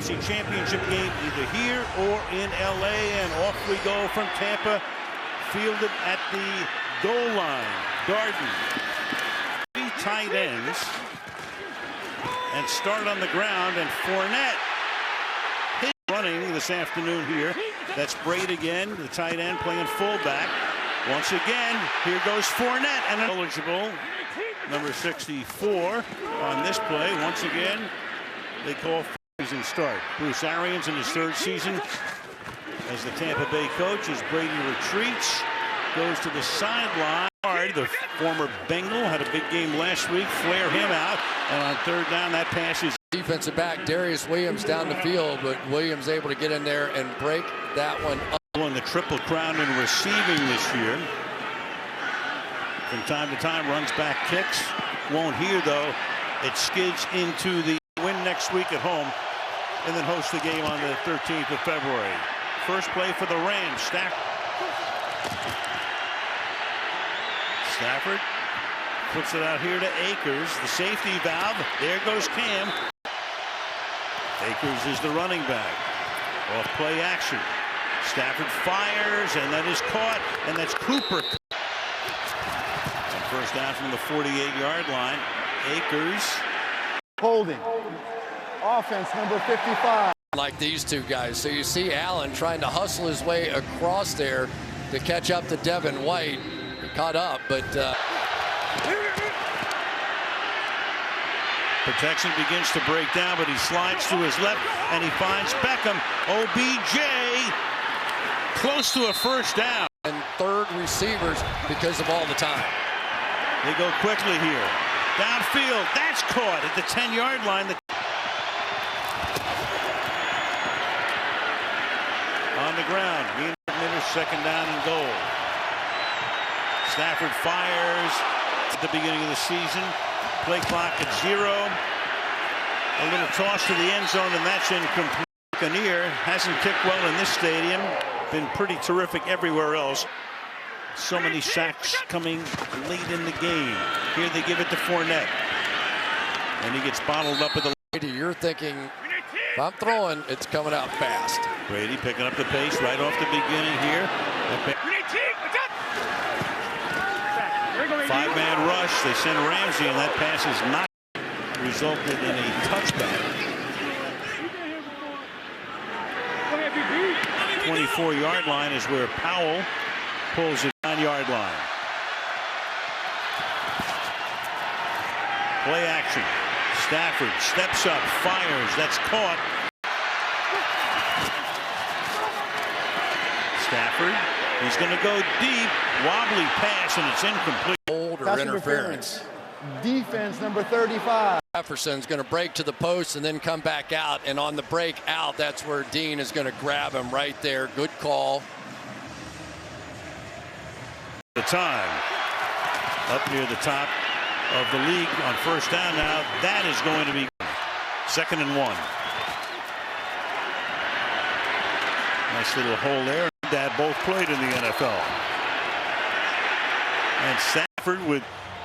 AFC Championship game either here or in LA, and off we go from Tampa, fielded at the goal line. Darden, 3 tight ends, and start on the ground, and Fournette hit running this afternoon here. That's Braid again, the tight end playing fullback. Once again, here goes Fournette, and eligible, number 64 on this play. Once again, they call for season start. Bruce Arians in his 3rd season as the Tampa Bay coach, as Brady retreats, goes to the sideline. The former Bengal had a big game last week. Flare him out, and on 3rd down, that pass is defensive back Darius Williams down the field, but Williams able to get in there and break that one up. Won the Triple Crown in receiving this year. From time to time, runs back kicks. Won't here though. It skids into the win next week at home, and then host the game on the 13th of February. First play for the Rams. Stafford puts it out here to Akers, the safety valve. There goes Cam. Akers is the running back. Off play action. Stafford fires, and that is caught, and that's Cooper. And first down from the 48-yard line. Akers. Holding. Offense number 55. Like these two guys. So you see Allen trying to hustle his way across there to catch up to Devin White. He caught up, but protection begins to break down, but he slides to his left, and he finds Beckham. OBJ close to a first down. And 3rd receivers because of all the time. They go quickly here. Downfield, that's caught at the 10-yard line. On the ground, Miners, 2nd down and goal. Stafford fires at the beginning of the season. Play clock at 0. A little toss to the end zone, and that's incomplete. Buccaneers hasn't kicked well in this stadium. Been pretty terrific everywhere else. So many sacks coming late in the game. Here they give it to Fournette, and he gets bottled up at the. You're thinking, if I'm throwing, it's coming out fast. Brady picking up the pace right off the beginning here. 5-man rush. They send Ramsey, and that pass is not resulted in a touchback. 24-yard line is where Powell pulls it 9-yard line. Play action. Stafford steps up, fires. That's caught. Stafford, he's going to go deep. Wobbly pass, and it's incomplete. Hold or interference. Defense number 35. Jefferson's going to break to the post and then come back out, and on the break out, that's where Dean is going to grab him right there. Good call. The time up near the top of the league on first down now. That is going to be 2nd and 1. Nice little hole there. Dad both played in the NFL. And Stafford with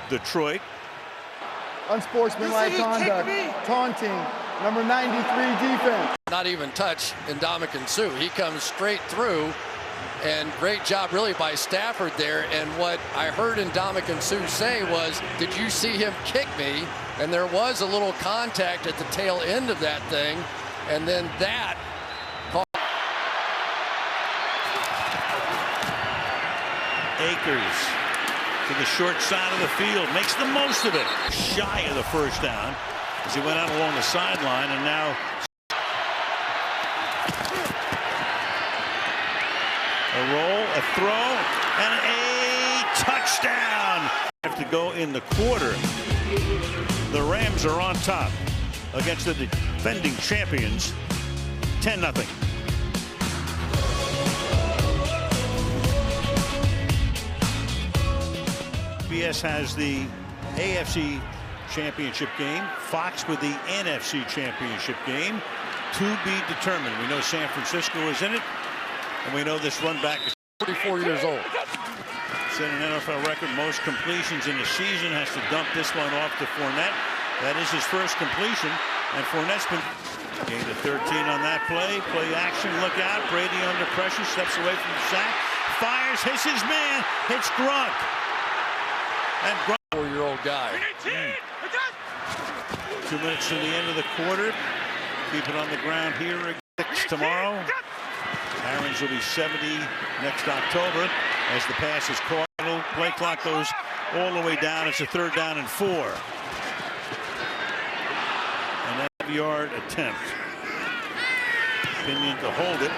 Detroit. Unsportsmanlike conduct. Taunting. Number 93 defense. Not even touch Ndamukong Suh. He comes straight through. And great job really by Stafford there. And what I heard Ndamukong Suh say was, did you see him kick me? And there was a little contact at the tail end of that thing. And then that Akers to the short side of the field, makes the most of it. Shy of the first down as he went out along the sideline, and now a roll, a throw, and a touchdown. Have to go in the quarter. The Rams are on top against the defending champions, 10-0. CBS has the AFC Championship game, Fox with the NFC Championship game, to be determined. We know San Francisco is in it, and we know this run back is 44 years old. Set an NFL record, most completions in the season, has to dump this one off to Fournette. That is his first completion, and Fournette's been Gain of 13 on that play. Play action, look out. Brady under pressure, steps away from the sack. Fires, hits his man, hits Grunt. And Grunt. 4-year-old guy. 2 minutes to the end of the quarter. Keep it on the ground here. 6 tomorrow. Aaron's will be 70 next October as the pass is caught. Play clock goes all the way down. It's a 3rd down and 4. An 8-yard attempt. Pinion to hold it.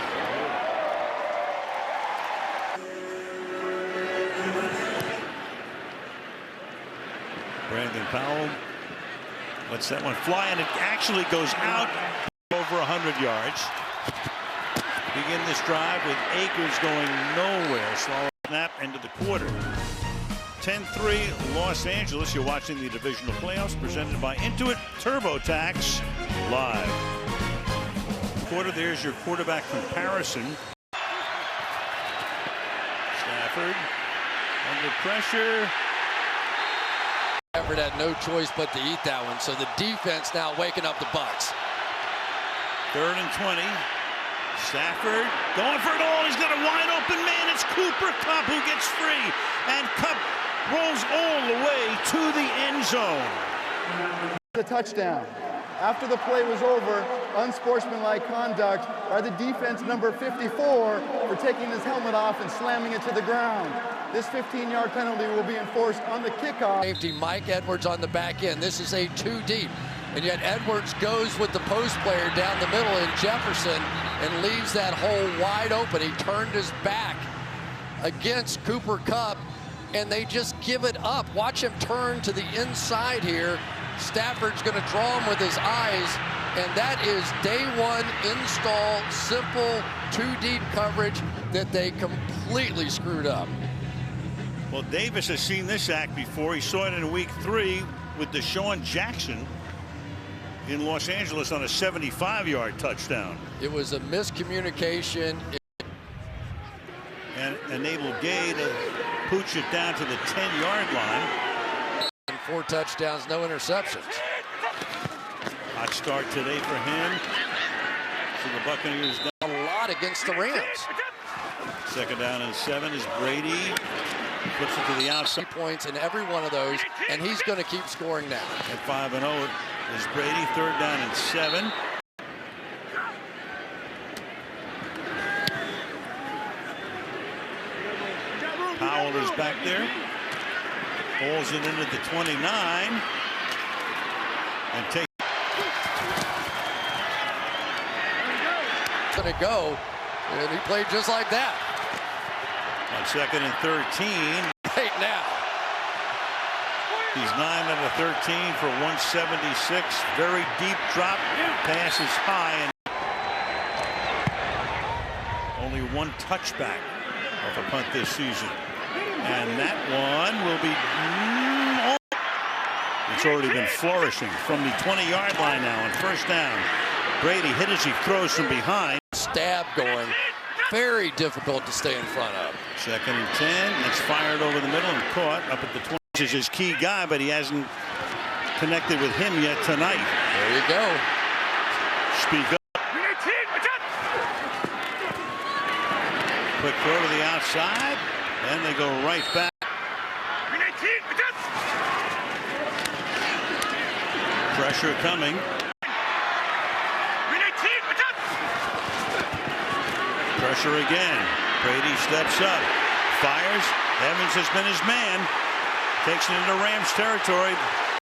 Brandon Powell lets that one fly, and it actually goes out over 100 yards. Begin this drive with Akers going nowhere. Slow snap into the quarter. 10-3 Los Angeles. You're watching the Divisional Playoffs presented by Intuit TurboTax live. Quarter, there's your quarterback comparison. Stafford under pressure. Stafford had no choice but to eat that one, so the defense now waking up the Bucs. 3rd and 20. Stafford going for it all. He's got a wide open man. It's Cooper Kupp who gets free. And Kupp rolls all the way to the end zone. The touchdown. After the play was over, unsportsmanlike conduct by the defense number 54 for taking his helmet off and slamming it to the ground. This 15-yard penalty will be enforced on the kickoff. Safety Mike Edwards on the back end. This is a 2 deep. And yet Edwards goes with the post player down the middle in Jefferson and leaves that hole wide open. He turned his back against Cooper Kupp, and they just give it up. Watch him turn to the inside here. Stafford's going to draw him with his eyes, and that is day 1 install, simple 2-deep coverage that they completely screwed up. Well, Davis has seen this act before. He saw it in week 3 with Deshaun Jackson in Los Angeles on a 75-yard touchdown. It was a miscommunication. And enabled Gay to pooch it down to the 10-yard line. And 4 touchdowns, no interceptions. Hot start today for him. So the Buccaneers down A lot against the Rams. 2nd down and 7 is Brady. Puts it to the outside. Points in every one of those, and he's going to keep scoring now. At 5-0 is Brady. 3rd down and 7. Powell is back there. Pulls it into the 29. And takes. Going to go, and he played just like that. On 2nd and 13. Right now. He's 9 out of 13 for 176. Very deep drop. Pass is high. And only 1 touchback off a punt this season. And that one will be. It's already been flourishing from the 20-yard line now on 1st down. Brady hit as he throws from behind. Stab going. Very difficult to stay in front of. 2nd and 10. It's fired over the middle and caught up at the 20. This is his key guy, but he hasn't connected with him yet tonight. There you go. Speak up. Quick throw to the outside. And they go right back. Pressure coming. Pressure again. Brady steps up. Fires. Evans has been his man. Takes it into Rams territory.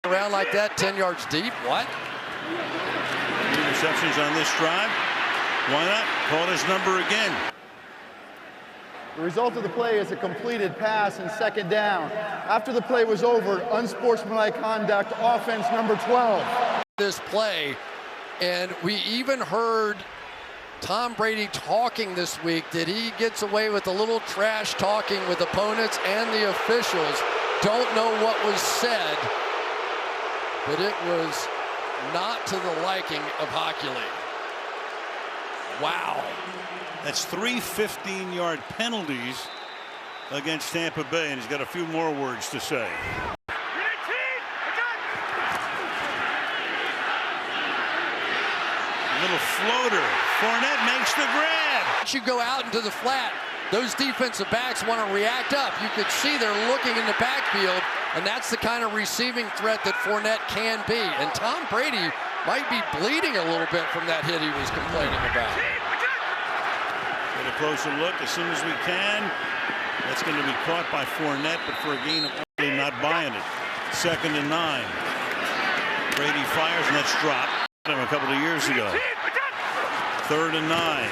Around like that, 10 yards deep. What? 2 receptions on this drive. Why not? Call his number again. The result of the play is a completed pass and 2nd down. After the play was over, unsportsmanlike conduct, offense number 12. This play, and we even heard Tom Brady talking this week that he gets away with a little trash talking with opponents and the officials. Don't know what was said, but it was not to the liking of Hockey League. Wow. That's 3 15-yard penalties against Tampa Bay, and he's got a few more words to say. A Little floater. Fournette makes the grab. Once you go out into the flat, those defensive backs want to react up. You could see they're looking in the backfield, and that's the kind of receiving threat that Fournette can be. And Tom Brady might be bleeding a little bit from that hit he was complaining about. Get a closer look as soon as we can. That's going to be caught by Fournette, but for a gain of only, not buying it. 2nd and 9. Brady fires, and that's dropped a couple of years ago. 3rd and 9.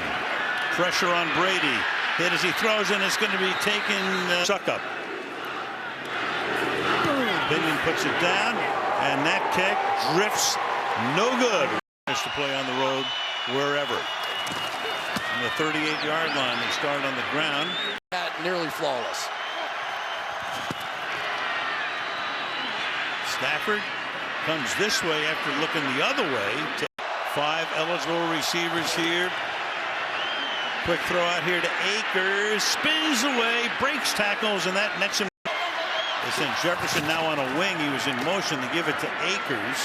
Pressure on Brady. Hit as he throws, and it's going to be taken. Suck up. Binion puts it down, and that kick drifts. No good. Has to play on the road wherever. On the 38-yard line, they start on the ground. Nearly flawless. Stafford comes this way after looking the other way. 5 eligible receivers here. Quick throw out here to Akers. Spins away, breaks tackles, and that nets him. They sent Jefferson now on a wing. He was in motion to give it to Akers.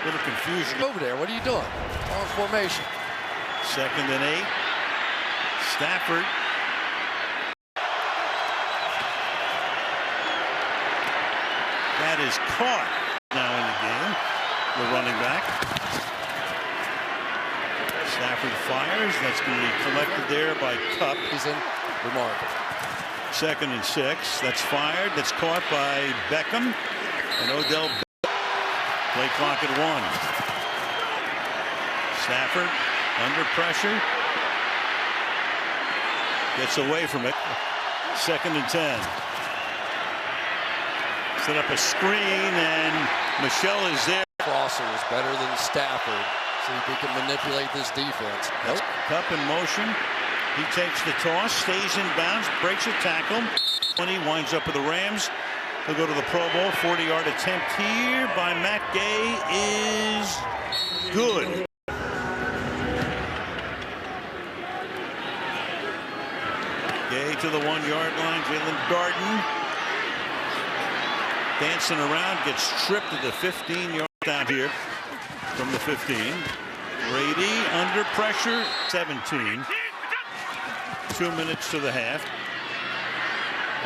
A little confusion. Over there, what are you doing? On formation. 2nd and 8. Stafford. That is caught now in the game. The running back. Stafford fires. That's going to be collected there by Kupp. He's in. Remarkable. 2nd and 6. That's fired. That's caught by Beckham. And Odell. Play clock at 1. Stafford under pressure. Gets away from it. 2nd and 10. Set up a screen, and Michelle is there. Crosser is better than Stafford. See if he can manipulate this defense. Nope. Kupp in motion. He takes the toss, stays in bounds, breaks a tackle. When he winds up with the Rams, he'll go to the Pro Bowl. 40-yard attempt here by Matt Gay is good. Gay to the 1-yard line. Jalen Darden dancing around, gets tripped at the 15-yard down here from the 15. Brady under pressure. 17. 2 minutes to the half.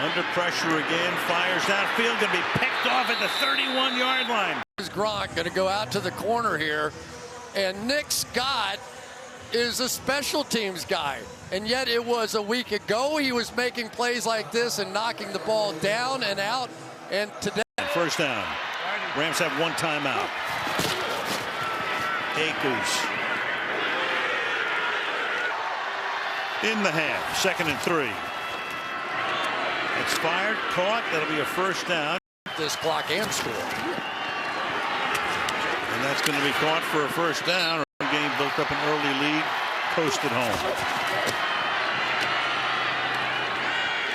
Under pressure again. Fires downfield. Going to be picked off at the 31-yard line. Gronk going to go out to the corner here. And Nick Scott is a special teams guy. And yet it was a week ago he was making plays like this and knocking the ball down and out. And today. 1st down. Rams have 1 timeout. Akers. In the half. 2nd and 3. It's fired. Caught. That'll be a 1st down. This clock and score. And that's going to be caught for a 1st down. Game built up an early lead. Coasted home.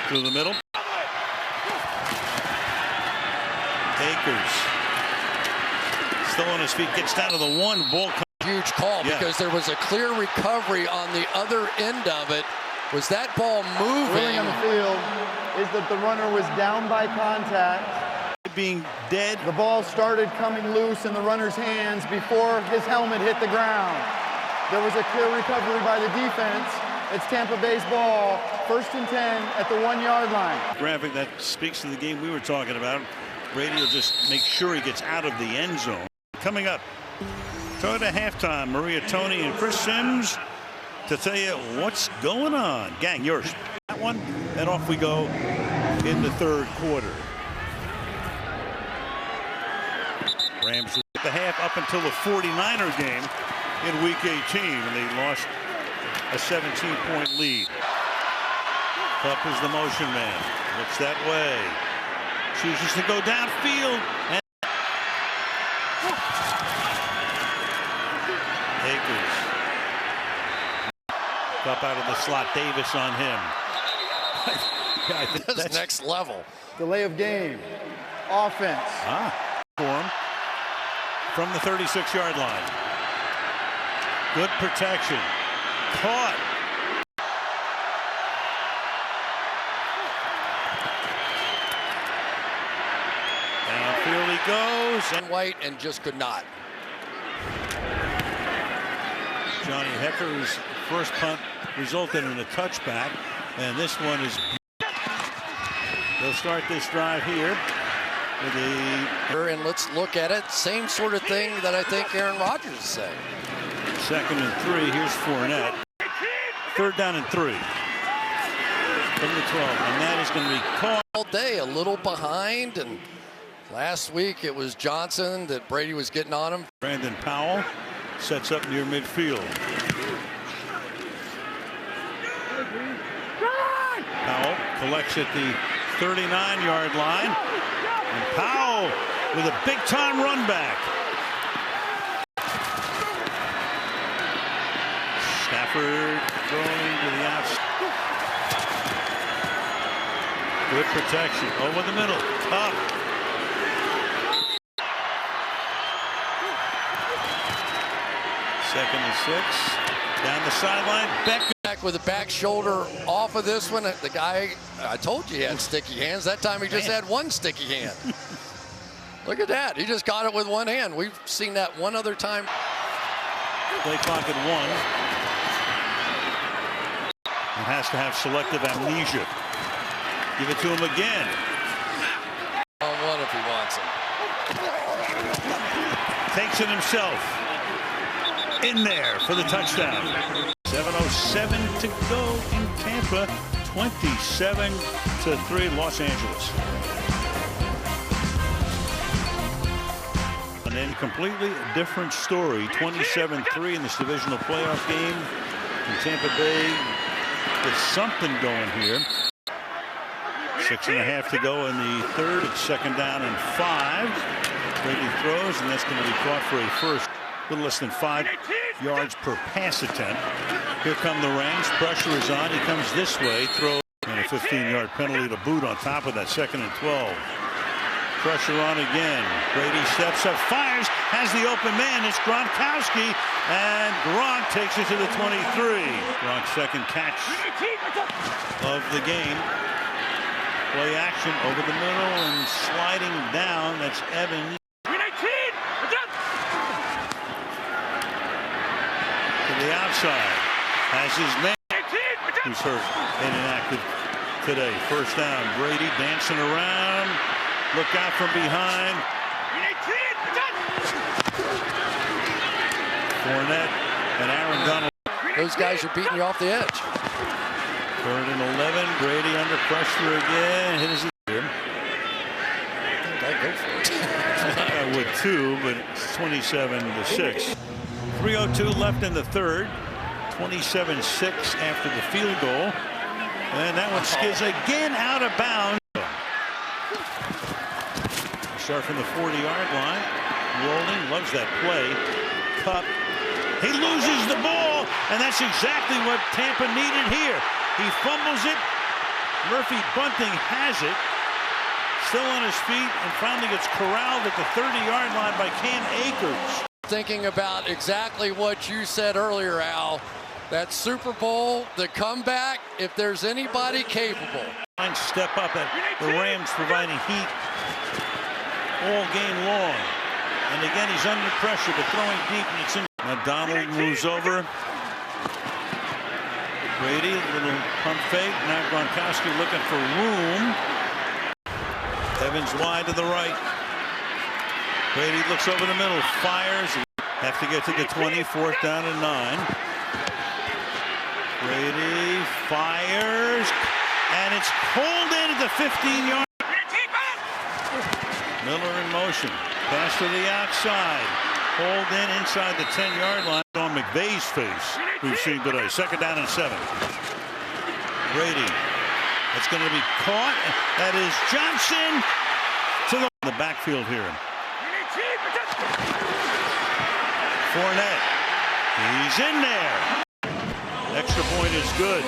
Through the middle. Akers. Still on his feet. Gets down to the 1. Ball. Huge call because there was a clear recovery on the other end of it. Was that ball moving? Ruling on the field is that the runner was down by contact. Being dead. The ball started coming loose in the runner's hands before his helmet hit the ground. There was a clear recovery by the defense. It's Tampa Bay's ball. 1st and 10 at the 1-yard line. Graphic that speaks to the game we were talking about. Brady will just make sure he gets out of the end zone. Coming up, throw to halftime. Maria Tony and Chris Sims to tell you what's going on. Gang, yours. That one, and off we go in the 3rd quarter. Rams at the half up until the 49er game in Week 18, and they lost a 17-point lead. Kupp is the motion man. Looks that way. Chooses to go downfield. And Akers. Kupp out of the slot. Davis on him. I think that's next level. Delay of game. Offense. For him. From the 36-yard line. Good protection. Caught. Downfield he goes. And White and just could not. Johnny Hecker's first punt resulted in a touchback, and this one is. They'll start this drive here with and let's look at it. Same sort of thing that I think Aaron Rodgers is saying. 2nd and 3. Here's Fournette. 3rd down and 3 from the 12, and that is going to be caught all day. A little behind, and last week it was Johnson that Brady was getting on him. Brandon Powell sets up near midfield. Powell collects at the 39-yard line, and Powell with a big-time run back. Stafford throwing to the outside. Good protection over the middle. Up. Second and 6. Down the sideline. Back with the back shoulder off of this one. The guy, I told you he had sticky hands. That time he just had one sticky hand. Look at that. He just got it with one hand. We've seen that one other time. Play clock at 1. And has to have selective amnesia. Give it to him again. On one if he wants him. Takes it himself. In there for the touchdown. 7:07 to go in Tampa. 27-3 Los Angeles. And then completely different story. 27-3 in this divisional playoff game. And Tampa Bay gets something going here. 6.5 to go in the 3rd. It's 2nd down and 5. Brady throws, and that's going to be caught for a first. A little less than 5 yards per pass attempt. Here come the Rams. Pressure is on. He comes this way. Throws. And a 15-yard penalty to boot on top of that. 2nd and 12. Pressure on again. Brady steps up, fires, has the open man. It's Gronkowski, and Gronk takes it to the 23. Gronk's 2nd catch of the game. Play action over the middle and sliding down. That's Evans. To the outside. Has his man who's hurt and inactive today. 1st down. Brady dancing around. Look out from behind. Fournette and Aaron Donald. Those guys are beating you off the edge. 3rd and 11. Brady under pressure again. Hit his ear. I'd go for it. I would too, but it's 27-6. 3:02 left in the 3rd. 27-6 after the field goal. And that one skids again out of bounds. Start from the 40-yard line. Rolling, loves that play. Cup. He loses the ball, and that's exactly what Tampa needed here. He fumbles it. Murphy Bunting has it. Still on his feet, and finally gets corralled at the 30-yard line by Cam Akers. Thinking about exactly what you said earlier, Al. That Super Bowl, the comeback, if there's anybody capable. Step up at the Rams providing heat all game long. And again, he's under pressure, but throwing deep, and it's in. Now Donald moves over. Brady, a little pump fake. Now Gronkowski looking for room. Evans wide to the right. Brady looks over the middle, fires. Have to get to the 20, 4th down and 9. Brady fires, and it's pulled in at the 15-yard. Miller in motion. Pass to the outside. Pulled in inside the 10-yard line on McVay's face. We've seen today. 2nd down and 7. Brady. That's going to be caught. That is Johnson to the backfield here. Fournette. He's in there. Extra point is good.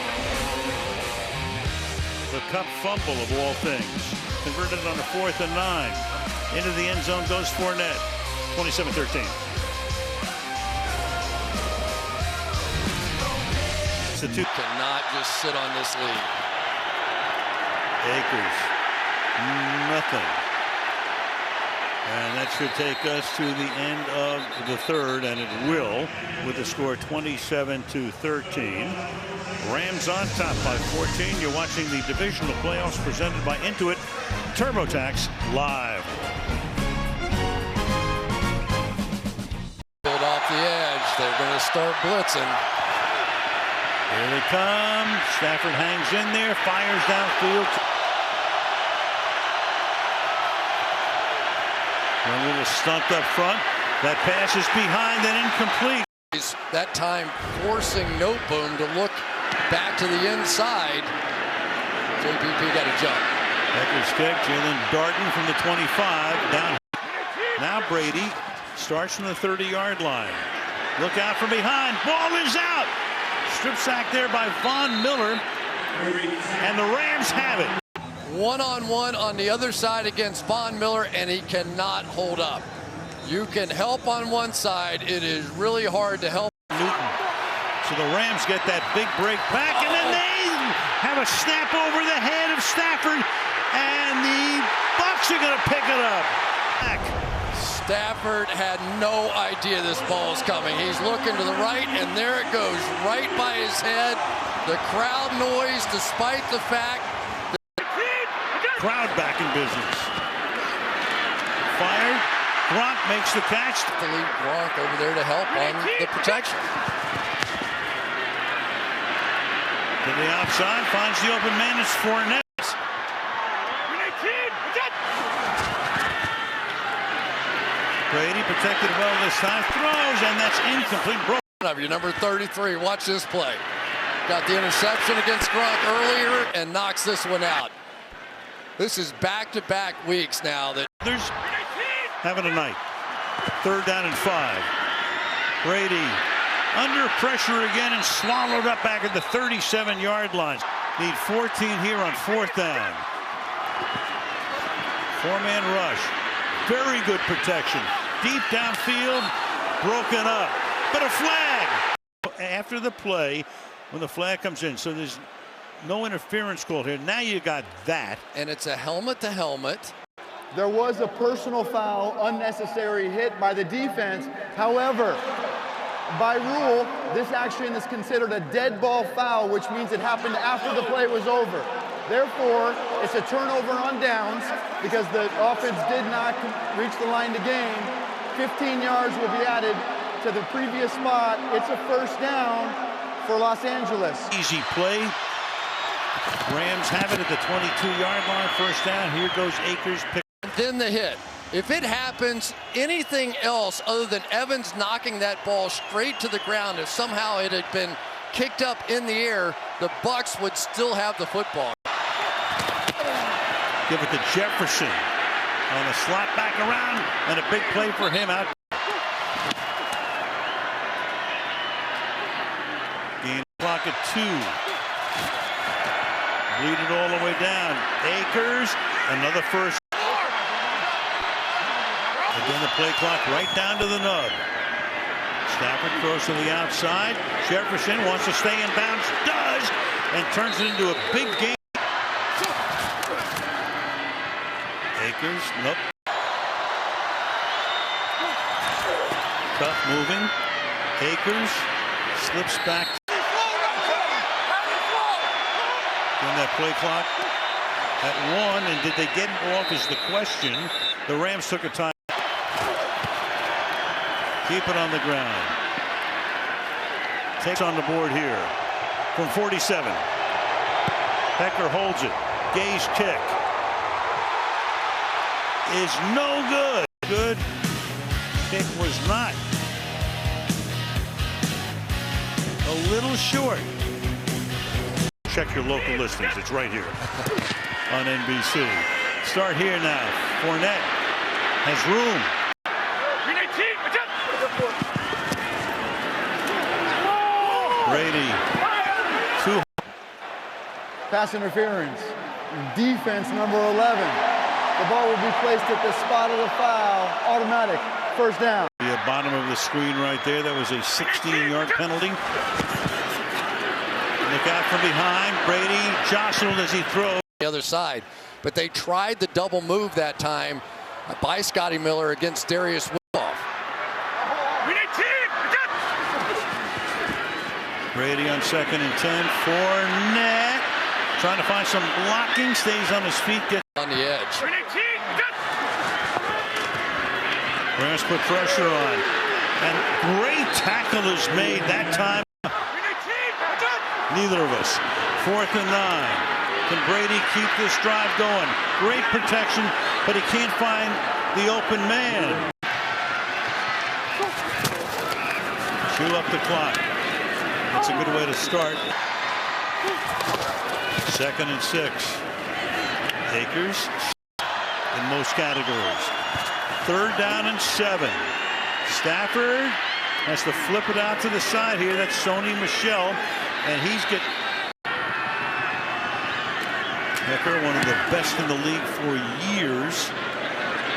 The Cup fumble of all things. Converted on the 4th and 9. Into the end zone goes Fournette. 27-13. Cannot just sit on this lead. Akers. Nothing. And that should take us to the end of the third, and it will, with the score 27-13. Rams on top by 14. You're watching the Divisional Playoffs presented by Intuit TurboTax live. Build off the edge. They're going to start blitzing. Here they come. Stafford hangs in there, fires downfield. A little stunt up front. That pass is behind and incomplete. That time forcing Noteboom to look back to the inside. JPP got a jump. Becker's kick. Jalen Darden from the 25 down. Now Brady starts from the 30-yard line. Look out from behind. Ball is out. Strip sack there by Von Miller. And the Rams have it. One-on-one on the other side against Von Miller, and he cannot hold up. You can help on one side. It is really hard to help. Newton. So the Rams get that big break back, and then they have a snap over the head of Stafford, and the Bucs are going to pick it up. Back. Stafford had no idea this ball is coming. He's looking to the right, and there it goes, right by his head. The crowd noise, despite the fact crowd back in business. Fired. Gronk makes the catch. The lead Gronk over there to help on the protection. To the outside, finds the open man. It's Fournette. Brady protected well this time. Throws, and that's incomplete. Of your number 33. Watch this play. Got the interception against Gronk earlier and knocks this one out. This is back-to-back weeks now that there's having a night. 3rd down and 5. Brady under pressure again and swallowed up back at the 37-yard line. Need 14 here on 4th down. 4-man rush. Very good protection. Deep downfield, broken up. But a flag after the play when the flag comes in. So there's no interference called here. Now you got that. And it's a helmet to helmet. There was a personal foul, unnecessary hit by the defense. However, by rule, this action is considered a dead ball foul, which means it happened after the play was over. Therefore, it's a turnover on downs because the offense did not reach the line to gain. 15 yards will be added to the previous spot. It's a 1st down for Los Angeles. Easy play. Rams have it at the 22-yard line. 1st down. Here goes Akers. Then the hit. If it happens, anything else other than Evans knocking that ball straight to the ground, if somehow it had been kicked up in the air, the Bucs would still have the football. Give it to Jefferson on a slot back around, and a big play for him out. Gain clock at 2. Bleed it all the way down. Akers, another 1st. Again, the play clock right down to the nub. Stafford throws to the outside. Jefferson wants to stay in bounds. Does, and turns it into a big game. Akers, nope. Tough moving. Akers slips back. Then that play clock at 1, and did they get it off is the question. The Rams took a time. Keep it on the ground. Takes on the board here from 47. Becker holds it. Gay's kick is no good. Good kick was not. A little short. Check your local listings. It's right here on NBC. Start here now. Fournette has room. Brady. 2. Pass interference. Defense number 11. The ball will be placed at the spot of the foul. Automatic. 1st down. The bottom of the screen right there. That was a 16-yard penalty. Look out from behind. Brady jostled as he throws. The other side. But they tried the double move that time. by Scotty Miller against Darius Willoff. Brady on 2nd and 10. Fournette trying to find some blocking. Stays on his feet. Gets On the edge. Rams put pressure on. And great tackle is made that time. Neither of us. 4th and 9. Can Brady keep this drive going? Great protection, but he can't find the open man. Chew up the clock. That's a good way to start. 2nd and 6. Akers in most categories. 3rd down and 7. Stafford has to flip it out to the side here. That's Sony Michel, and he's get Becker, one of the best in the league for years.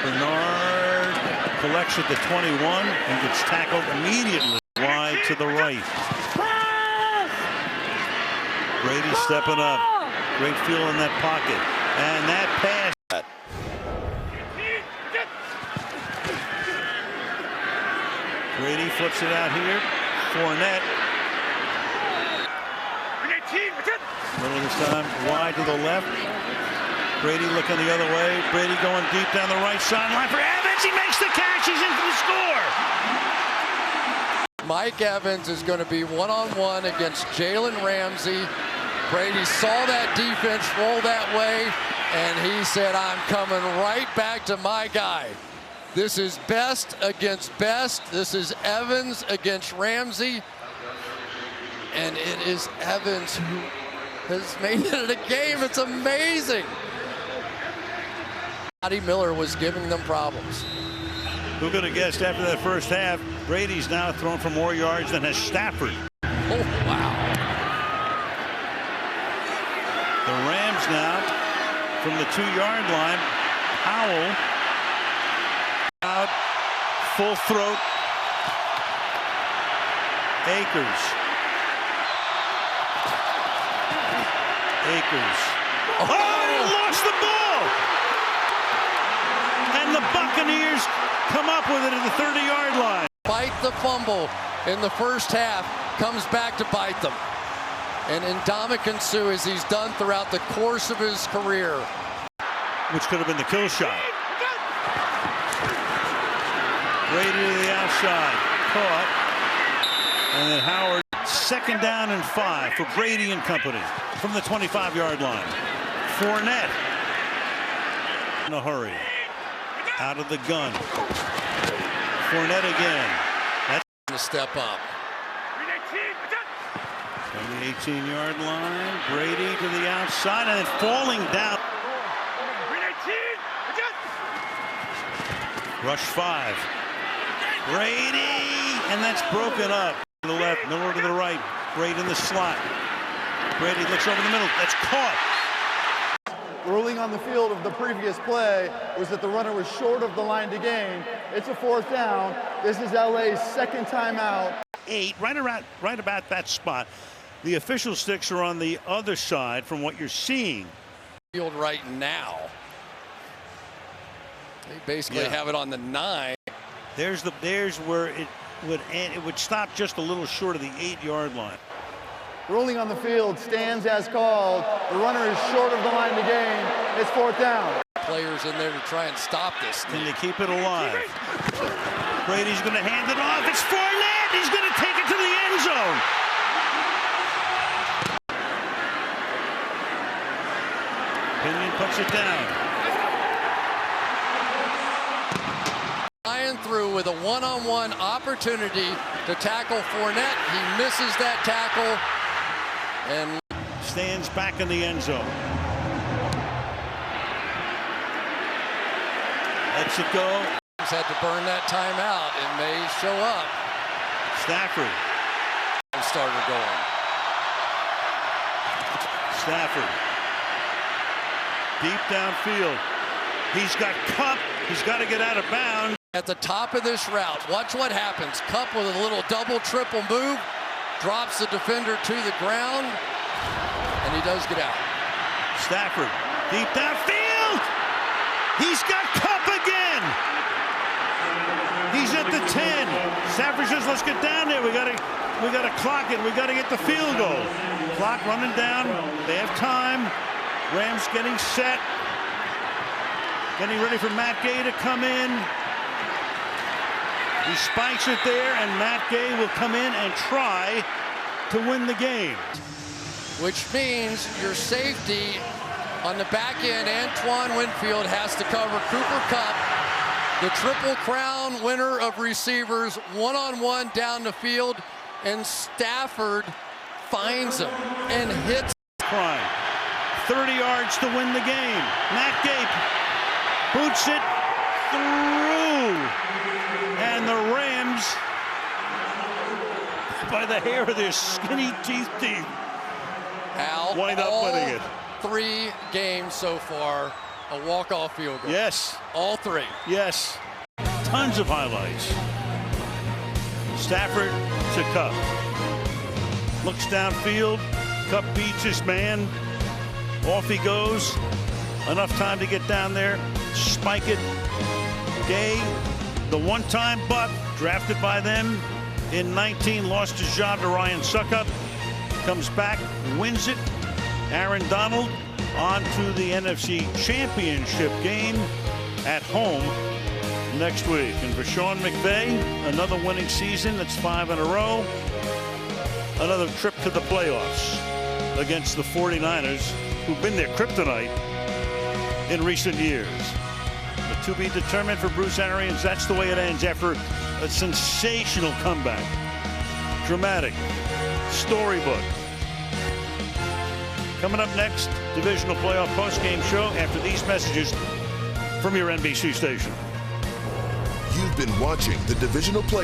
Bernard collects at the 21 and gets tackled immediately wide to the right. Brady stepping up. Great feel in that pocket. And that pass. Brady flips it out here. Fournette. Middle of this time, wide to the left. Brady looking the other way. Brady going deep down the right sideline for Evans. He makes the catch. He's in for the score. Mike Evans is going to be one-on-one against Jalen Ramsey. Brady saw that defense roll that way, and he said, I'm coming right back to my guy. This is best against best. This is Evans against Ramsey. And it is Evans who has made it a game. It's amazing. Scotty Miller was giving them problems. Who could have guessed after that first half, Brady's now thrown for more yards than has Stafford. Oh, wow. The Rams now from the 2-yard line. Powell out, full throat. Akers. Oh, he lost the ball! And the Buccaneers come up with it at the 30-yard line. Fight the fumble in the first half, comes back to bite them. And Ndamukong Suh, as he's done throughout the course of his career. Which could have been the kill shot. Brady to the outside. Caught. And then Howard. 2nd down and 5 for Brady and company from the 25-yard line. Fournette in a hurry. Out of the gun. Fournette again. That's to step up. From the 18-yard line. Brady to the outside and then falling down. Rush 5. Brady, and that's broken up. To the left, Miller to the right. Brady in the slot. Brady looks over the middle. That's caught. Ruling on the field of the previous play was that the runner was short of the line to gain. It's a 4th down. This is LA's 2nd timeout. 8, right about that spot. The official sticks are on the other side from what you're seeing. Field right now. They basically have it on the 9. There's where it would end. It would stop just a little short of the 8-yard line. Ruling on the field stands as called. The runner is short of the line to gain. It's 4th down. Players in there to try and stop this thing. Can they keep it alive? Brady's going to hand it off. It's Fournette. He's going to take it to the end zone. Pinion puts it down. Flying through with a one-on-one opportunity to tackle Fournette. He misses that tackle and stands back in the end zone. Lets it go. He's had to burn that timeout. It may show up. Stafford. Starter going. Stafford. Deep downfield. He's got Kupp. He's got to get out of bounds. At the top of this route, watch what happens. Kupp with a little double, triple move. Drops the defender to the ground. And he does get out. Stafford. Deep downfield. He's got Kupp again. Stafford says, let's get down there. We gotta clock it. We gotta get the field goal. Clock running down. They have time. Rams getting set. Getting ready for Matt Gay to come in. He spikes it there, and Matt Gay will come in and try to win the game. Which means your safety on the back end, Antoine Winfield, has to cover Cooper Kupp, the Triple Crown winner of receivers, one-on-one down the field, and Stafford finds him and hits. 30 yards to win the game. Matt Gay boots it through, and the Rams, by the hair of their skinny teeth, Al, wind up winning it. 3 games so far, a walk-off field goal. Yes. All 3. Yes. Tons of highlights. Stafford to Kupp. Looks downfield. Kupp beats his man. Off he goes. Enough time to get down there. Spike it. Gay, the one-time Buck, drafted by them in 19, lost his job to Ryan Suckup. Comes back, wins it. Aaron Donald on to the NFC Championship game at home next week. And for Sean McVay, another winning season. That's 5 in a row. Another trip to the playoffs against the 49ers, who've been their kryptonite in recent years. But to be determined for Bruce Arians. That's the way it ends after a sensational comeback. Dramatic. Storybook. Coming up next, Divisional Playoff postgame show after these messages from your NBC station. You've been watching the Divisional Playoff.